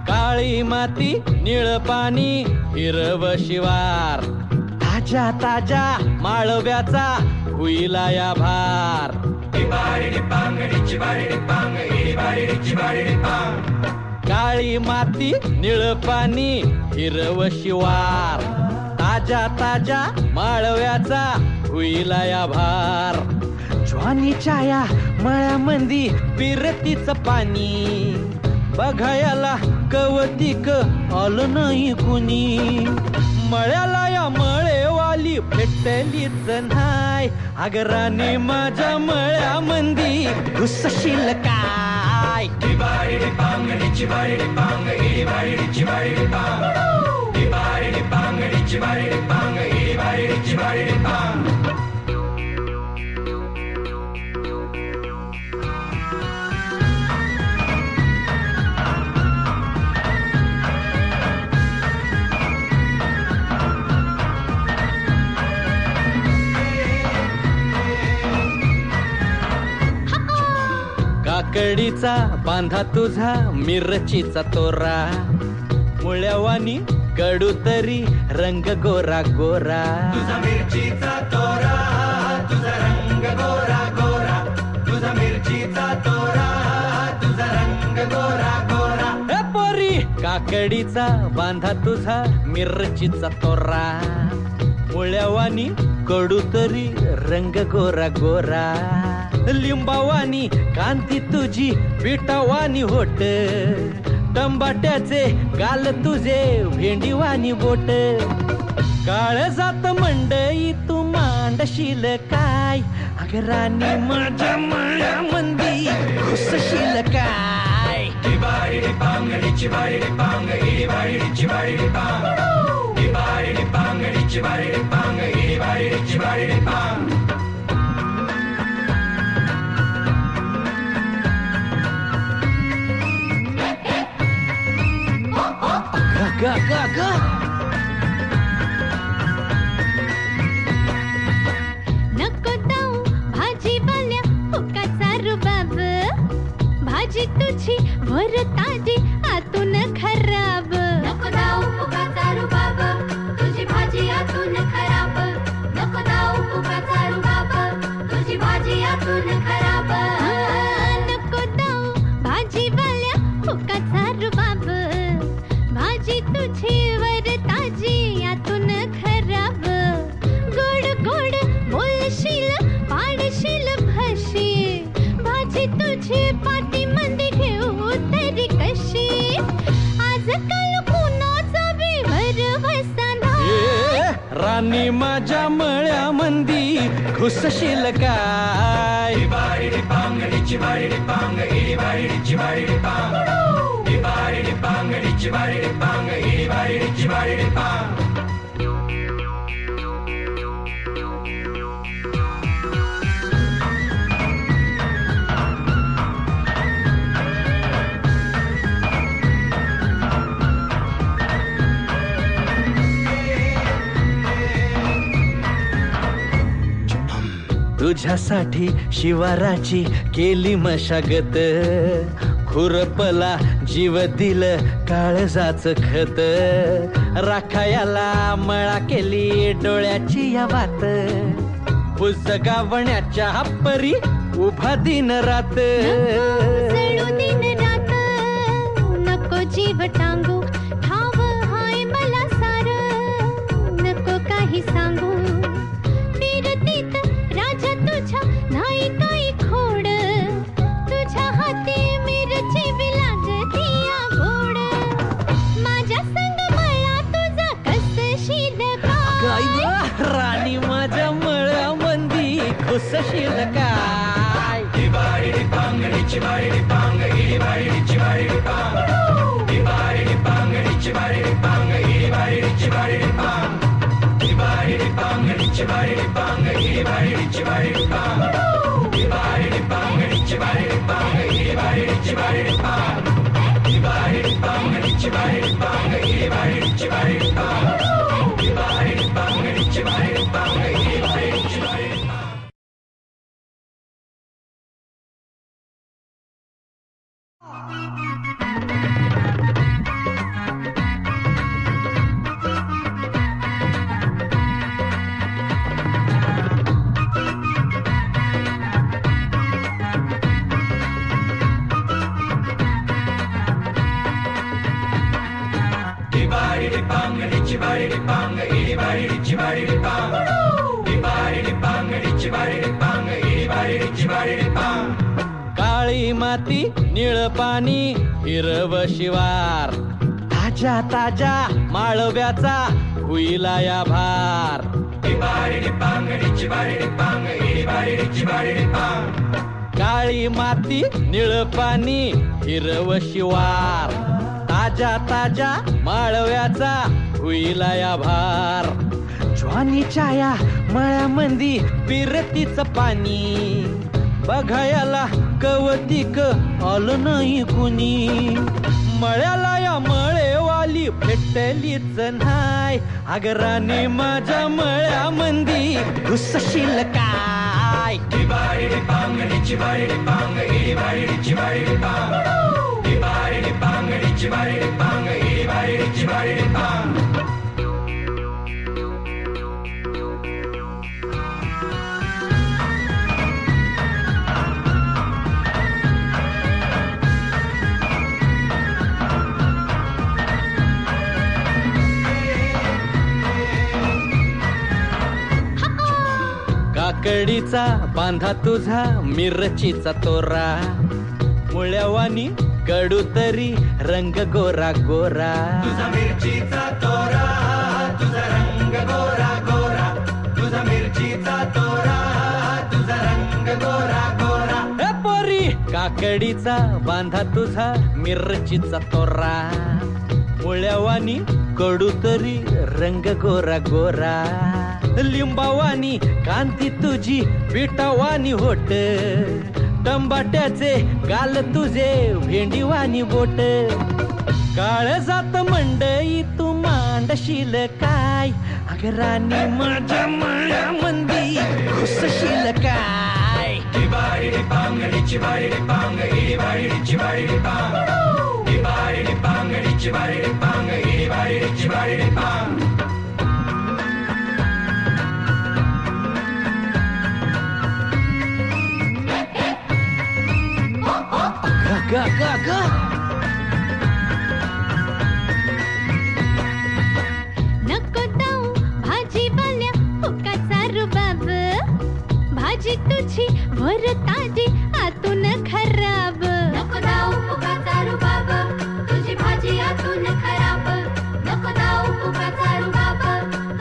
काळी माती निळ पाणी हिरव शिवार ताजा ताजा माळव्याचा हुईला या भार काळी माती निळ पाणी हिरव शिवार ताजा ताजा माळव्याचा हुईला या भार ज्वानीच्या या मळ्यामंदी पिरतीचं पाणी बघायला कवतिक आलं नाही कुणी मळ्याला या मळेवाली भेटलीच नाही अगराने माझ्या मळ्यामंदी घुसशील काय काकडीचा बांधा तुझा मिरचीचा तोरा मुळ्यावानी कडू तरी रंग गोरा गोरा तुझा मिरचीचा तोरा तुझा रंग गोरा गोरा तुझा मिरचीचा तोरा तुझा रंग गोरा गोरा ए पोरी काकडीचा बांधा तुझा मिरचीचा तोरा मुळ्यावानी कडू तरी रंग गोरा गोरा लिंबावानी कांती तुझी पिठावानी होट टंबाट्याचे गाल तुझे भेंडीवानी बोट काळ जात मंडई तू मांडशील काय अगरानी माझ्या मळ्यामंदी घुसशील काय गा गा गा नको जाऊ भाजीवाल्या फुकाचा रुबाब भाजी तुझी वर ताजी आतून खराब नको जाऊ फुकाचा रुबाब तुझी भाजी आतून खराब नको जाऊ फुकाचा रुबाब तुझी भाजी आतून खराब नको जाऊ भाजीवाल्या फुकाचा रुबाब भाजी तुझी वर ताजी आतून खराब गोड गोड बोलशील पाडशील भाशी भाजी तुझी पाटी मंदी घेऊ तरी कशी आजकाल कुणाचा विवर वसाना राणी माझ्या मळ्यामंदी घुसशील काय तुझ्यासाठी शिवाराची केली मशागत खुरपला जीव दिल काळजाच खत राखायाला मळा केली डोळ्याची या वात पुस्तकावण्याच्या परी उभा दिन रात दिन रात नको जीव टांगू ठाव हाय मला सार नको काही सांगू फिरतीत राजा तुझ्या नाही काही खोड तुझ्या हाती मिरची बी लागती या गोड माझ्या संग मला तुझा कसशील काय राणी माझ्या मळ्यामंदी घुसशील काय चिबाडी पांग काळी माती निळ पाणी हिरव शिवार ताजा ताजा माळव्याचा हुईला या भार काळी माती निळ पाणी हिरव शिवार ताजा ताजा माळव्याचा हुईला या भार ज्वानीच्या या मळ्यामंदी पिरतीचं पाणी बघायला कवतिक आलं नाही कुणी मळ्याला या मळेवाली भेटलीच नाही अगराने माझ्या मळ्यामंदी घुसशील काय काकडीचा बांधा तुझा मिरचीचा तोरा मुळ्यावानी कडू तरी रंग गोरा गोरा तुझा मिरचीचा तोरा तुझा रंग गोरा गोरा तुझा मिरचीचा तोरा तुझा रंग गोरा गोरा ए पोरी काकडीचा बांधा तुझा मिरचीचा तोरा मुळ्यावानी कडू तरी रंग गोरा गोरा लिंबावानी कांती तुझी पिठावानी होट टंबाट्याचे गाल तुझे भेंडीवानी बोट काळ जात मंडई तू मांडशील काय अगरानी माझ्या मळ्यामंदी घुसशील काय गा गा गा नको जाऊ भाजीवाल्या फुकाचा रुबाब भाजी तुझी वर ताजी आतून खराब नको जाऊ फुकाचा रुबाब तुझी भाजी आतून खराब नको जाऊ फुकाचा रुबाब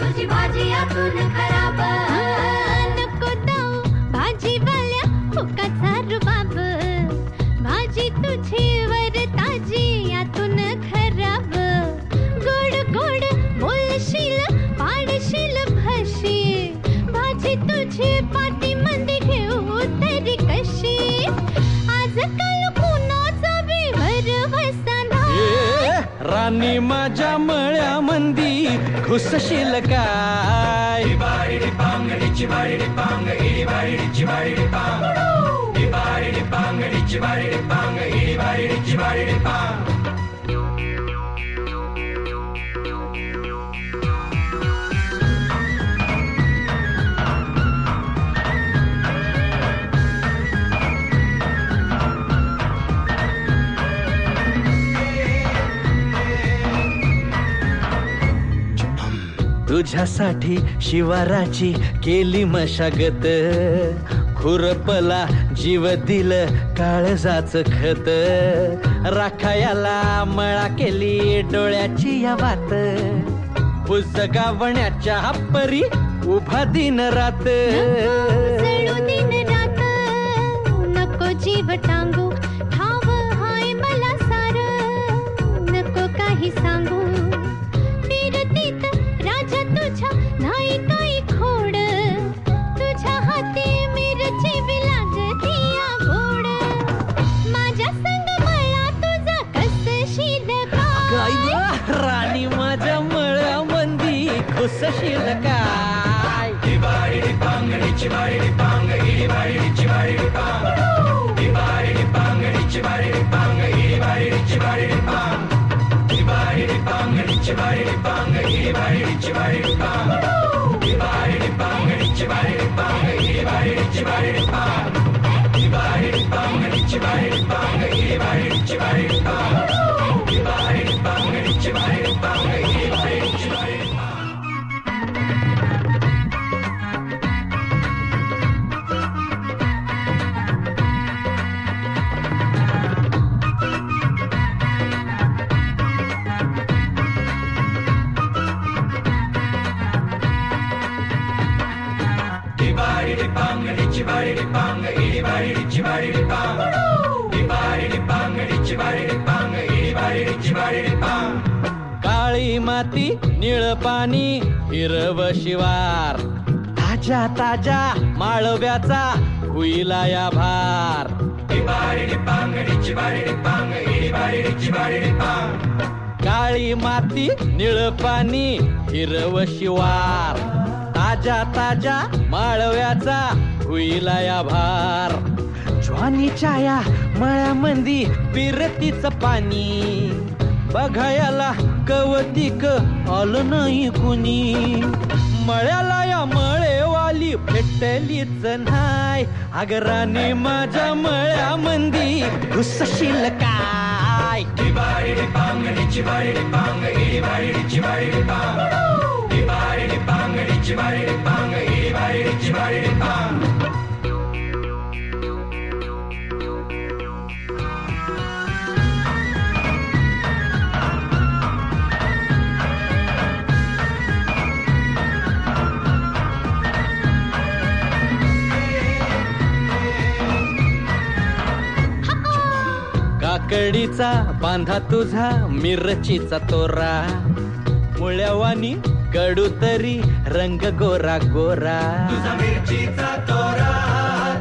तुझी भाजी आतून खराब नको जाऊ भाजीवाल्या फुकाचा रुबाब भाजी तुझी वर ताजी आतून खराब गोड गोड बोलशील पाडशील भाशी भाजी तुझी पाटी मंदी घेऊ तरी कशी आजकाल कुणाचा विवर वसाना राणी माझ्या मळ्यामंदी घुसशील काय तुझ्यासाठी शिवाराची केली मशागत खुरपला जीव दिल काळजाच खत राखायाला मळा केली डोळ्याची या वात पुस्तकावण्याच्या परी उभा दिन रात सळू दिन रात नको जीव टांगू ठाव हाय मला सार नको काही सांगू फिरतीत घुसशील काय काळी माती निळ पाणी हिरव शिवार ताज्या ताज्या माळव्याचा हुईला या भार काळी माती निळ पाणी हिरव शिवार ताज्या ताज्या माळव्याचा हुईला या भार ज्वानीच्या या मळ्यामंदी पिरतीच पाणी बघायला कवतिक आलं नाही कुणी मळ्याला या मळेवाली भेटलीच नाय अगराने माझ्या मळ्यामंदी घुसशील काय काकडीचा बांधा तुझा मिरचीचा तोरा मुळ्यावानी कडू तरी रंग गोरा गोरा तुझा मिरचीचा तोरा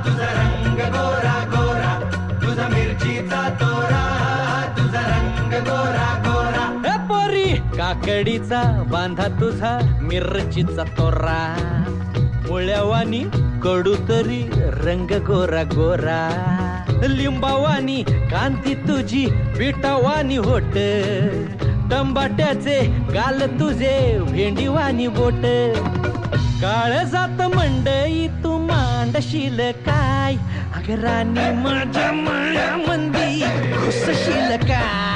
तुझा रंग गोरा गोरा तुझा मिरचीचा तोरा तुझा रंग गोरा गोरा ए पोरी काकडीचा बांधा तुझा मिरचीचा तोरा मुळ्यावानी कडू तरी रंग गोरा गोरा लिंबावानी कांती तुझी पिठावानी होट टंबाट्याचे गाल तुझे भेंडीवानी बोट काळ जात मंडई तू मांडशील काय अगरानी माझ्या मळ्यामंदी घुसशील काय